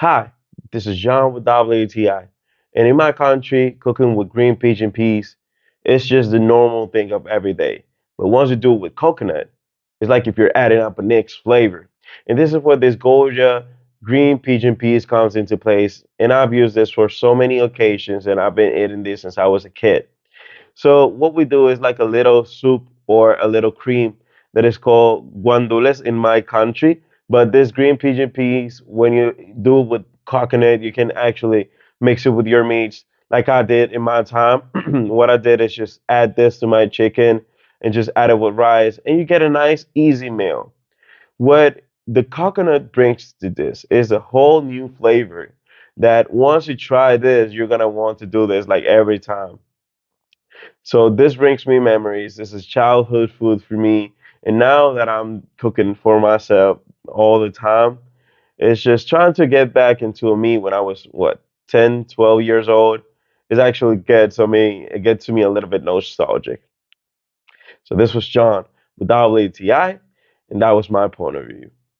Hi, this is John with WTI. And in my country, cooking with green pigeon peas, it's just the normal thing of every day. But once you do it with coconut, it's like if you're adding up a next flavor. And this is where this GOYA green pigeon peas comes into place. And I've used this for so many occasions, and I've been eating this since I was a kid. So what we do is like a little soup or a little cream that is called guandules in my country. But this green pigeon peas, when you do it with coconut, you can actually mix it with your meats, like I did in my time. What I did is just add this to my chicken and just add it with rice, and you get a nice, easy meal. What the coconut brings to this is a whole new flavor that once you try this, you're gonna want to do this like every time. So this brings me memories. This is childhood food for me. And now that I'm cooking for myself all the time, it's just trying to get back into a me when I was, what, 10, 12 years old is actually good. So me, it gets to me a little bit nostalgic. So this was John with WTI, and that was my point of view.